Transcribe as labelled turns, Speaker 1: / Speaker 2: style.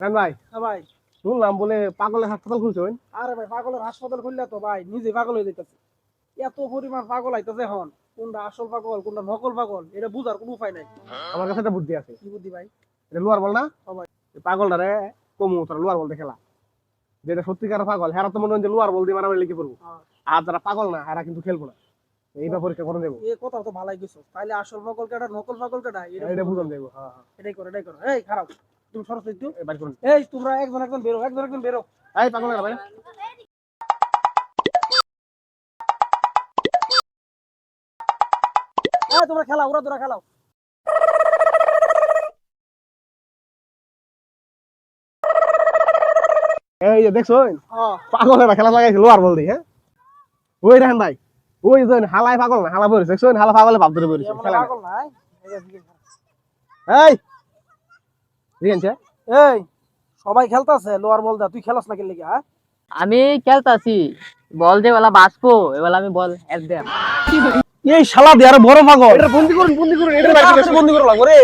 Speaker 1: Run ভাই,
Speaker 2: হ্যাঁ ভাই।
Speaker 1: শুনলাম বলে পাগলের হাসপাতাল খুলছেন।
Speaker 2: আরে ভাই পাগলের হাসপাতাল খুললে তো ভাই নিজে পাগল হয়ে যাইতেছে। এত পরিমাণ পাগল আইতাছে এখন, কোনটা আসল পাগল কোনটা নকল পাগল এটা বুঝার কোনো উপায় নাই।
Speaker 1: আমার কাছে একটা বুদ্ধি আছে।
Speaker 2: কি বুদ্ধি ভাই?
Speaker 1: এটা লোয়ার বল না?
Speaker 2: ও ভাই।
Speaker 1: এই পাগলটারে কমু তোরা লোয়ার বল দিয়ে খেলা। যেটা সত্যিকার পাগল হেরা তো মনে হয় যে লোয়ার বল দিয়ে মারামারি লিখে পড়বো। আর যারা পাগল না হেরা কিন্তু খেলবো না। এইটা পরীক্ষা করে দেবো।
Speaker 2: এই কথা তো ভালাই গেছো। তাইলে আসল পাগল কেডা নকল পাগল কেডা
Speaker 1: এটা বুঝান দেবো। হ্যাঁ হ্যাঁ।
Speaker 2: এটাই করো এটাই করো। এই খারাপ, তুমি সরস্বতী একটু।
Speaker 1: এবার করুন।
Speaker 2: এই তোমরা একজন একজন বেরো, একজন একজন বেরো।
Speaker 1: এই পাগল না ভাই।
Speaker 2: এই তোমরা খেলাও, ওরা তোরা খেলাও।
Speaker 1: এই যে দেখছো
Speaker 2: হ্যাঁ
Speaker 1: পাগলেরা খেলা লাগাইছে লোয়ার বল দিয়ে। হ্যাঁ ওই রান ভাই, ওই যে হালাই পাগল না হালা পড়েছে দেখছো হালা পাগলে ভাব ধরে পড়েছে
Speaker 2: এমন
Speaker 1: খেলা
Speaker 2: পাগল নাই।
Speaker 1: এই দেখেনছে
Speaker 2: এই সবাই খেলতাছে লোয়ার বল দা, তুই খেলাস না কেন লাগি? হ্যাঁ
Speaker 3: আমি খেলতাছি, বল যে বেলা বাঁচবো এবেলা আমি বল এক দেব।
Speaker 1: এই শালা দিয়ে আরো বড় পাগল এটা বন্দি করুন এটা বন্দি করে লাগবে রে।